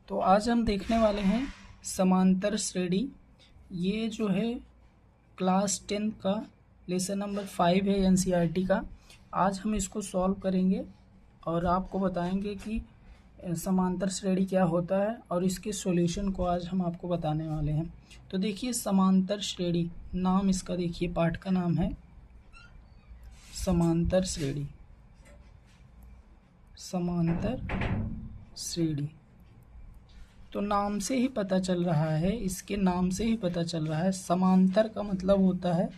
तो आज हम देखने वाले हैं समांतर श्रेणी। ये जो है क्लास 10 का लेसन नंबर 5 है एनसीईआरटी का। आज हम इसको सॉल्व करेंगे और आपको बताएंगे कि समांतर श्रेणी क्या होता है और इसके सॉल्यूशन को आज हम आपको बताने वाले हैं। तो देखिए समांतर श्रेणी, नाम इसका देखिए, पाठ का नाम है समांतर श्रेणी। समांतर श्रेणी तो नाम से ही पता चल रहा है, इसके नाम से ही पता चल रहा है। समांतर का मतलब होता है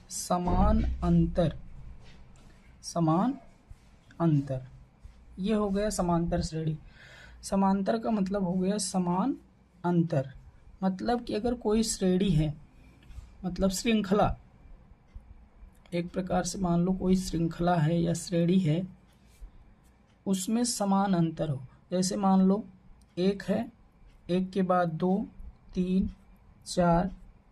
समान अंतर, समान अंतर। ये हो गया समांतर श्रेणी। समांतर का मतलब हो गया समान अंतर। मतलब कि अगर कोई श्रेणी है, मतलब श्रृंखला, एक प्रकार से मान लो कोई श्रृंखला है या श्रेणी है, उसमें समान अंतर हो। जैसे मान लो एक है, एक के बाद 2, 3, 4,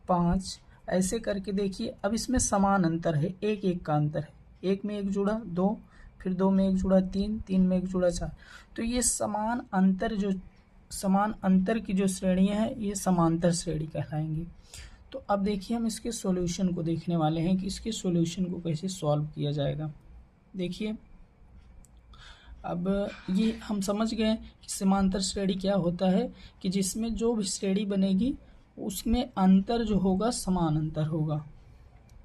5 ऐसे करके देखिए। अब इसमें समान अंतर है, एक एक का अंतर है। एक में एक जुड़ा 2, फिर 2 में एक जुड़ा 3, 3 में एक जुड़ा 4। तो ये समान अंतर की जो श्रेणियाँ हैं ये समांतर श्रेणी कहलाएंगी। तो अब देखिए हम इसके सॉल्यूशन को देखने वाले हैं कि इसके सॉल्यूशन को कैसे सॉल्व किया जाएगा। देखिए अब ये हम समझ गए कि समांतर श्रेणी क्या होता है, कि जिसमें जो भी श्रेणी बनेगी उसमें अंतर जो होगा समान अंतर होगा।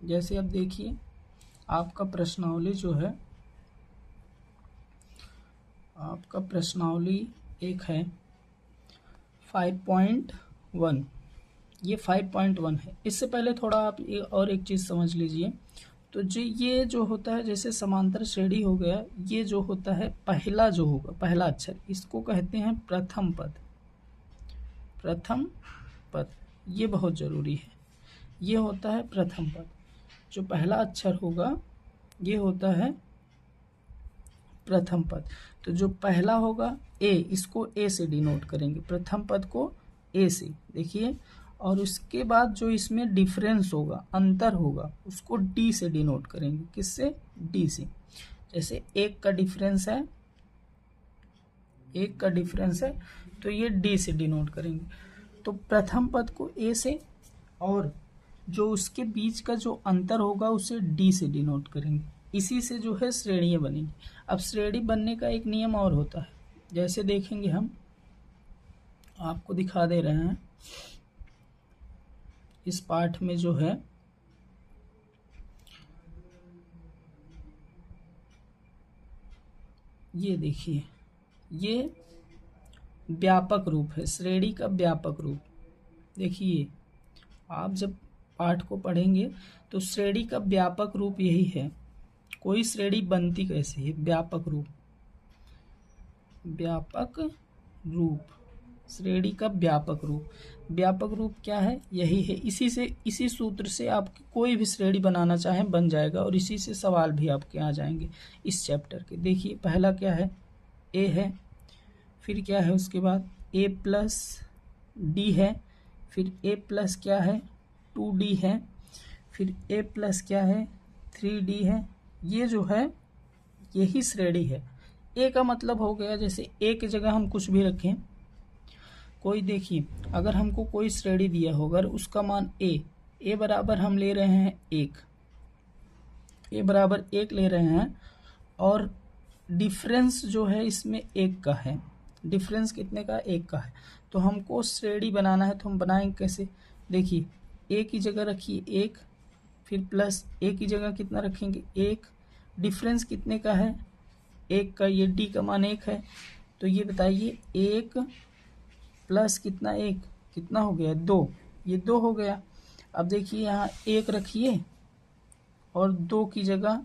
जैसे अब देखिए आपका प्रश्नावली जो है, आपका प्रश्नावली एक है 5.1, ये 5.1 है। इससे पहले थोड़ा आप और एक चीज़ समझ लीजिए। तो ये जो होता है, जैसे समांतर श्रेणी हो गया, ये जो होता है पहला जो होगा, पहला अक्षर, इसको कहते हैं प्रथम पद। प्रथम पद ये बहुत ज़रूरी है। ये होता है प्रथम पद। जो पहला अक्षर होगा ये होता है प्रथम पद। तो जो पहला होगा ए, इसको ए से डिनोट करेंगे, प्रथम पद को ए से। देखिए, और उसके बाद जो इसमें डिफरेंस होगा, अंतर होगा, उसको डी से डिनोट करेंगे। किससे? डी से। जैसे एक का डिफरेंस है, एक का डिफरेंस है तो ये डी से डिनोट करेंगे। तो प्रथम पद को ए से और जो उसके बीच का जो अंतर होगा उसे डी से डिनोट करेंगे। इसी से जो है श्रेणियाँ बनेंगी। अब श्रेणी बनने का एक नियम और होता है, जैसे देखेंगे हम, आपको दिखा दे रहे हैं इस पाठ में जो है, ये देखिए, ये व्यापक रूप है, श्रेणी का व्यापक रूप। देखिए आप जब पाठ को पढ़ेंगे तो श्रेणी का व्यापक रूप यही है। कोई श्रेणी बनती कैसे है? व्यापक रूप, व्यापक रूप, श्रेणी का व्यापक रूप। व्यापक रूप क्या है? यही है। इसी से, इसी सूत्र से आप कोई भी श्रेणी बनाना चाहें बन जाएगा और इसी से सवाल भी आपके आ जाएंगे इस चैप्टर के। देखिए पहला क्या है? ए है, फिर क्या है उसके बाद? ए प्लस डी है, फिर ए प्लस क्या है? 2d है, फिर ए प्लस क्या है? 3d है। ये जो है यही श्रेणी है। ए का मतलब हो गया, जैसे ए की जगह हम कुछ भी रखें, कोई देखिए अगर हमको कोई श्रेणी दिया होगा और उसका मान ए बराबर हम ले रहे हैं 1, ए बराबर 1 ले रहे हैं और डिफरेंस जो है इसमें 1 का है। डिफरेंस कितने का? 1 का है। तो हमको श्रेणी बनाना है तो हम बनाएंगे कैसे? देखिए ए की जगह रखिए 1, फिर प्लस ए की जगह कितना रखेंगे? 1। डिफरेंस कितने का है? 1 का। ये डी का मान 1 है। तो ये बताइए 1 प्लस कितना? 1 कितना हो गया? 2। ये 2 हो गया। अब देखिए यहाँ 1 रखिए और 2 की जगह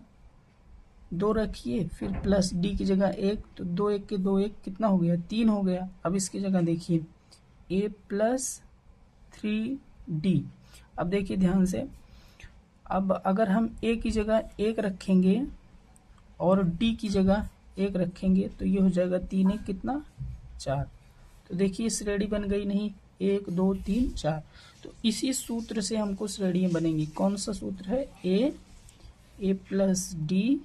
2 रखिए, फिर प्लस डी की जगह 1, तो 2 1 के 2 1 कितना हो गया? 3 हो गया। अब इसकी जगह देखिए ए प्लस 3d। अब देखिए ध्यान से, अब अगर हम ए की जगह 1 रखेंगे और डी की जगह 1 रखेंगे तो ये हो जाएगा 3 1 कितना? 4। तो देखिए श्रेणी बन गई नहीं? 1 2 3 4। तो इसी सूत्र से हमको श्रेणियाँ बनेंगी। कौन सा सूत्र है? A plus D,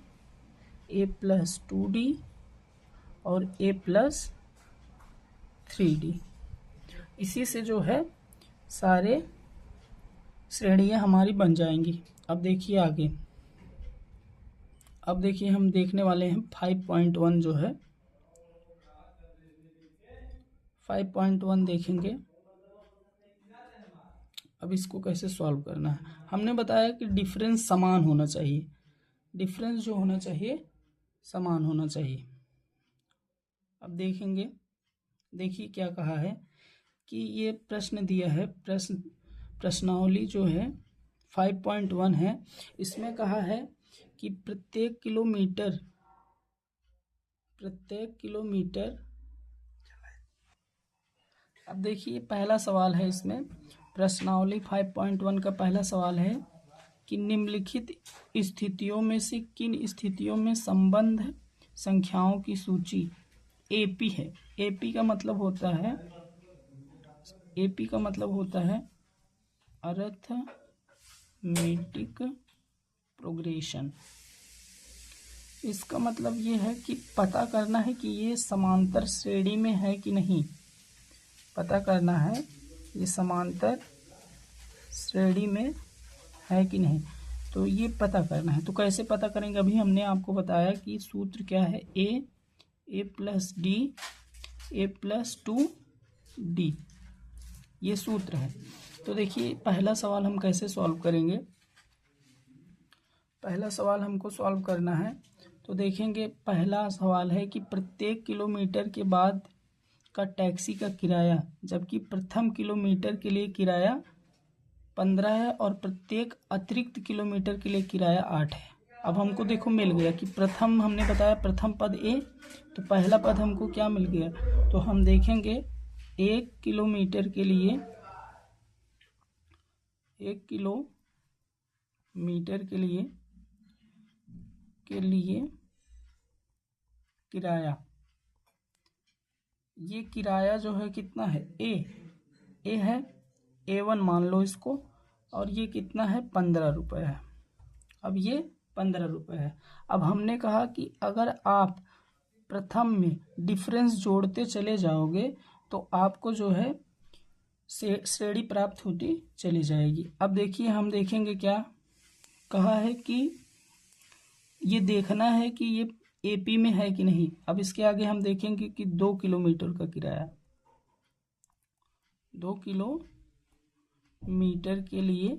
A plus 2d और ए प्लस 3D। इसी से जो है सारे श्रेणियाँ हमारी बन जाएंगी। अब देखिए आगे, अब देखिए हम देखने वाले हैं 5.1 जो है 5.1 देखेंगे। अब इसको कैसे सॉल्व करना है। हमने बताया कि डिफरेंस समान होना चाहिए, डिफरेंस जो होना चाहिए समान होना चाहिए। अब देखेंगे, देखिए क्या कहा है कि ये प्रश्न दिया है, प्रश्नावली जो है 5.1 है। इसमें कहा है कि प्रत्येक किलोमीटर अब देखिए पहला सवाल है इसमें, प्रश्नावली 5.1 का पहला सवाल है कि निम्नलिखित स्थितियों में से किन स्थितियों में संबंध संख्याओं की सूची एपी है। एपी का मतलब होता है अरिथमेटिक प्रोग्रेशन। इसका मतलब ये है कि पता करना है कि ये समांतर श्रेणी में है कि नहीं, पता करना है ये समांतर श्रेणी में है कि नहीं, तो ये पता करना है। तो कैसे पता करेंगे, अभी हमने आपको बताया कि सूत्र क्या है, A plus D A plus 2d, ये सूत्र है। तो देखिए पहला सवाल हम कैसे सॉल्व करेंगे। पहला सवाल हमको सॉल्व करना है, तो देखेंगे पहला सवाल है कि प्रत्येक किलोमीटर के बाद का टैक्सी का किराया, जबकि प्रथम किलोमीटर के लिए किराया 15 है और प्रत्येक अतिरिक्त किलोमीटर के लिए किराया 8 है। अब हमको देखो मिल गया कि प्रथम, हमने बताया प्रथम पद ए, तो पहला पद हमको क्या मिल गया, तो हम देखेंगे 1 किलोमीटर के लिए किराया, ये किराया जो है कितना है, ए है, A1 मान लो इसको, और ये कितना है 15 रुपये है। अब ये 15 रुपये है। अब हमने कहा कि अगर आप प्रथम में डिफरेंस जोड़ते चले जाओगे तो आपको जो है श्रेणी प्राप्त होती चली जाएगी। अब देखिए हम देखेंगे क्या कहा है कि ये देखना है कि ये एपी में है कि नहीं। अब इसके आगे हम देखेंगे कि 2 किलोमीटर का किराया, 2 किलोमीटर के लिए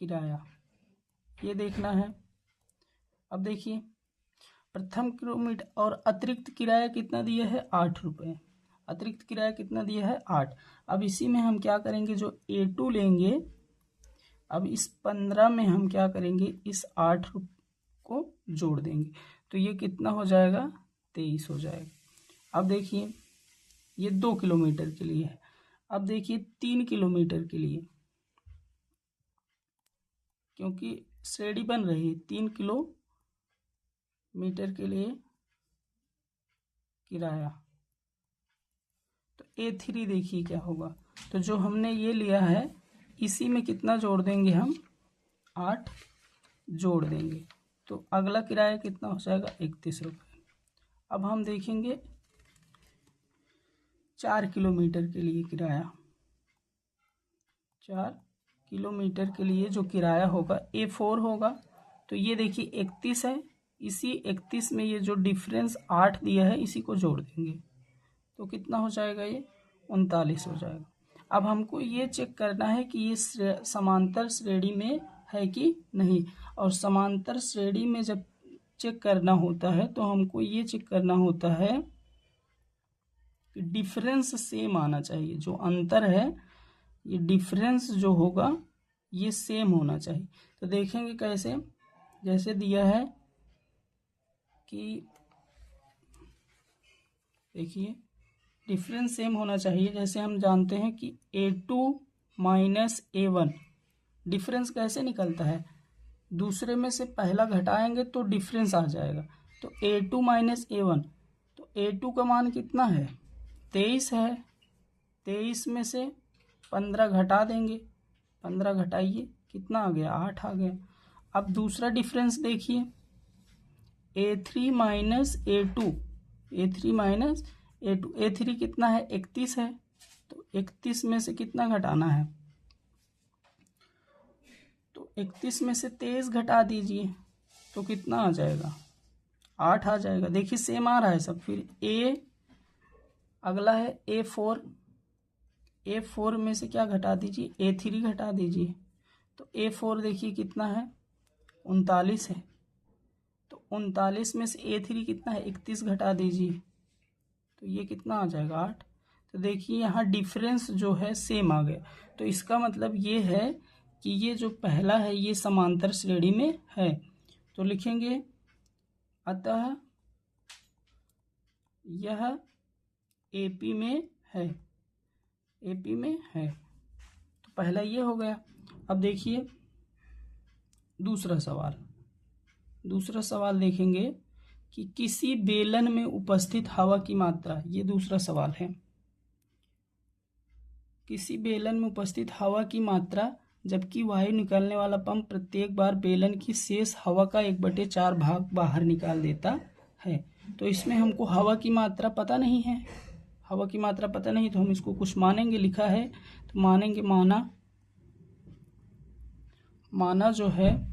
किराया, ये देखना है। अब देखिए प्रथम किलोमीटर और अतिरिक्त किराया कितना दिया है, 8 रुपये। अतिरिक्त किराया कितना दिया है, 8। अब इसी में हम क्या करेंगे, जो A2 लेंगे, अब इस 15 में हम क्या करेंगे, इस 8 को जोड़ देंगे, तो ये कितना हो जाएगा, 23 हो जाएगा। अब देखिए ये 2 किलोमीटर के लिए है। अब देखिए 3 किलोमीटर के लिए, क्योंकि श्रेणी बन रही है, 3 किलोमीटर के लिए किराया, तो A3 देखिए क्या होगा, तो जो हमने ये लिया है इसी में कितना जोड़ देंगे हम, 8 जोड़ देंगे, तो अगला किराया कितना हो जाएगा, 31 रुपये। अब हम देखेंगे 4 किलोमीटर के लिए किराया, 4 किलोमीटर के लिए जो किराया होगा A4 होगा, तो ये देखिए 31 है, इसी 31 में ये जो डिफरेंस 8 दिया है इसी को जोड़ देंगे, तो कितना हो जाएगा, ये 39 हो जाएगा। अब हमको ये चेक करना है कि ये समांतर श्रेणी में है कि नहीं, और समांतर श्रेणी में जब चेक करना होता है तो हमको ये चेक करना होता है कि डिफरेंस सेम आना चाहिए, जो अंतर है ये डिफरेंस जो होगा ये सेम होना चाहिए। तो देखेंगे कैसे, जैसे दिया है कि देखिए डिफरेंस सेम होना चाहिए, जैसे हम जानते हैं कि A2 माइनस A1, डिफरेंस कैसे निकलता है, दूसरे में से पहला घटाएंगे तो डिफरेंस आ जाएगा, तो A2 माइनस A1, तो A2 का मान कितना है, 23 है, 23 में से 15 घटा देंगे, 15 घटाइए कितना आ गया, 8 आ गया। अब दूसरा डिफरेंस देखिए, A3 minus A2, A3 minus A2 A3 कितना है 31 है, तो 31 में से कितना घटाना है, तो 31 में से 23 घटा दीजिए तो कितना आ जाएगा 8 आ जाएगा। देखिए सेम आ रहा है सब। फिर अगला है A4 में से क्या घटा दीजिए A3 घटा दीजिए, तो A4 देखिए कितना है 39 है, तो 39 में से A3 कितना है 31 घटा दीजिए तो ये कितना आ जाएगा 8। तो देखिए यहाँ डिफरेंस जो है सेम आ गया। तो इसका मतलब ये है कि ये जो पहला है ये समांतर श्रेणी में है। तो लिखेंगे अतः यह AP में है, AP में है। तो पहला ये हो गया। अब देखिए दूसरा सवाल देखेंगे कि किसी बेलन में उपस्थित हवा की मात्रा, ये दूसरा सवाल है। किसी बेलन में उपस्थित हवा की मात्रा जबकि वायु निकालने वाला पंप प्रत्येक बार बेलन की शेष हवा का 1/4 भाग बाहर निकाल देता है। तो इसमें हमको हवा की मात्रा पता नहीं है, तो हम इसको कुछ मानेंगे। लिखा है तो मानेंगे, माना जो है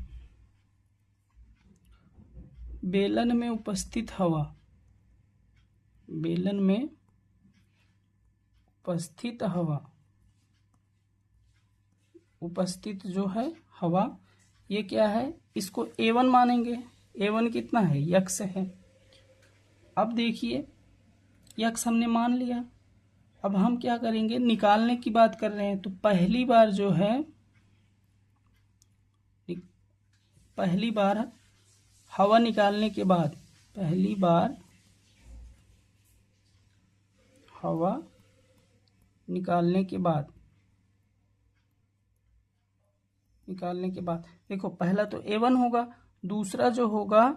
बेलन में उपस्थित जो है हवा, ये क्या है, इसको A1 मानेंगे। A1 कितना है यक्स है। अब देखिए यक्स हमने मान लिया। अब हम क्या करेंगे, निकालने की बात कर रहे हैं तो पहली बार हवा निकालने के बाद, निकालने के बाद देखो पहला तो A1 होगा, दूसरा जो होगा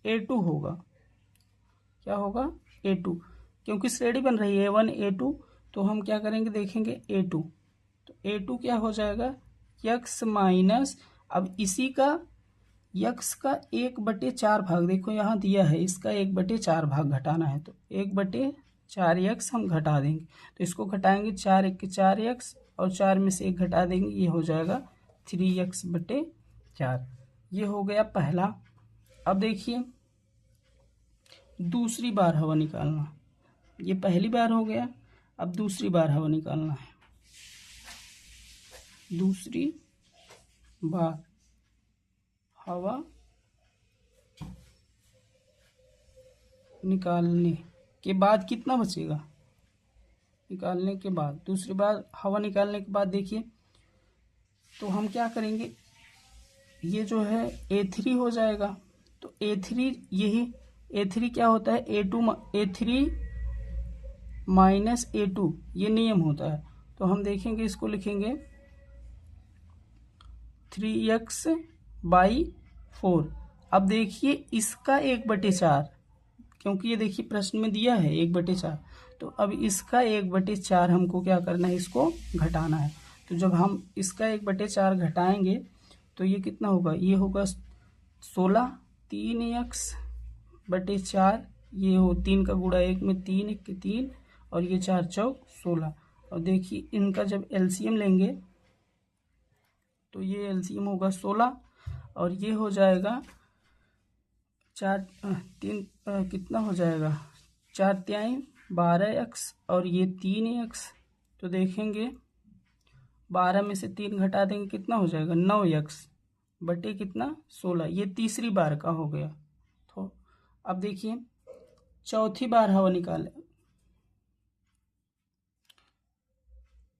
A2 होगा। क्या होगा A2, क्योंकि श्रेणी बन रही है A1 A2, तो हम क्या करेंगे देखेंगे A2। तो A2 क्या हो जाएगा यक्स माइनस, अब इसी का यक्स का 1/4 भाग, देखो यहाँ दिया है, इसका 1/4 भाग घटाना है, तो 1/4 यक्स हम घटा देंगे। तो इसको घटाएंगे 4 1 के 4 यक्स और 4 में से 1 घटा देंगे, ये हो जाएगा 3x/4। ये हो गया पहला। अब देखिए दूसरी बार हवा निकालना, ये पहली बार हो गया, अब दूसरी बार हवा निकालना है। दूसरी बार हवा निकालने के बाद कितना बचेगा, निकालने के बाद दूसरी बार हवा निकालने के बाद देखिए तो हम क्या करेंगे, ये जो है A3 हो जाएगा। तो A3 यही A3 क्या होता है A3 माइनस A2, ये नियम होता है। तो हम देखेंगे, इसको लिखेंगे 3x/4। अब देखिए इसका 1/4, क्योंकि ये देखिए प्रश्न में दिया है 1/4, तो अब इसका 1/4 हमको क्या करना है, इसको घटाना है। तो जब हम इसका 1/4 घटाएंगे तो ये कितना होगा, ये होगा 16, 3x/4, ये हो 3 का गुणा 1 में 3 1 के 3 और ये 4 चौक 16। और देखिए इनका जब एलसीएम लेंगे तो ये एलसीएम होगा 16 और ये हो जाएगा 3 कितना हो जाएगा 4 तिहाई 12x और ये 3x। तो देखेंगे 12 में से 3 घटा देंगे, कितना हो जाएगा 9x बटे कितना 16। ये तीसरी बार का हो गया। तो अब देखिए चौथी बार हवा निकाले,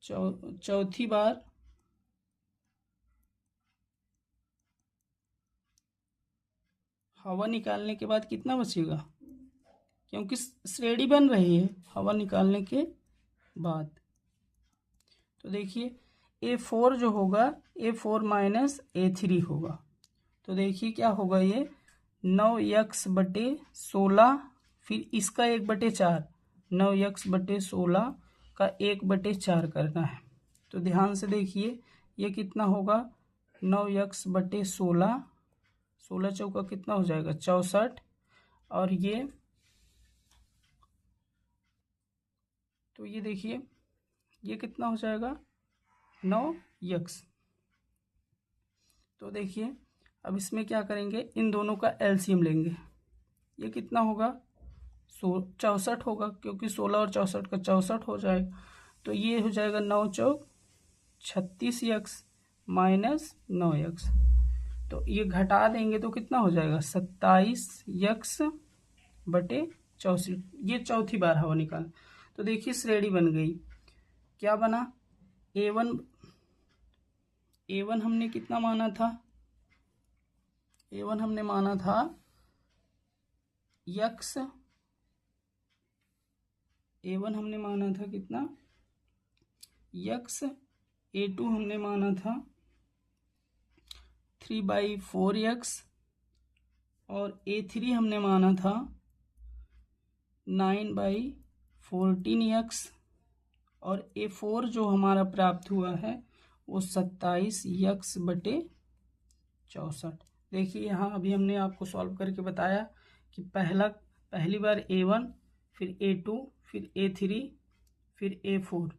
चौथी बार हवा निकालने के बाद कितना बचेगा, क्योंकि श्रेणी बन रही है हवा निकालने के बाद। तो देखिए A4 जो होगा A4 माइनस A3 होगा। तो देखिए क्या होगा, ये 9x/16, फिर इसका 1/4, 9x/16 का 1/4 करना है। तो ध्यान से देखिए ये कितना होगा 9x/16, 16 चौका कितना हो जाएगा 64 और ये तो ये देखिए ये कितना हो जाएगा 9x। तो देखिए अब इसमें क्या करेंगे, इन दोनों का एलसीएम लेंगे। ये कितना होगा 64 होगा, क्योंकि 16 और 64 का 64 हो जाएगा। तो ये हो जाएगा 9 चौक 36x माइनस 9x। तो ये घटा देंगे तो कितना हो जाएगा 27x बटे 64। ये चौथी बार हवा निकाल। तो देखिए श्रेणी बन गई। क्या बना, A1 हमने कितना माना था, A1 हमने माना था x, A1 हमने माना था कितना x, A2 हमने माना था 3/4x और A3 हमने माना था 9/14x और A4 जो हमारा प्राप्त हुआ है वो 27x बटे 64। देखिए यहाँ अभी हमने आपको सॉल्व करके बताया कि पहली बार A1, फिर A2, फिर A3, फिर A4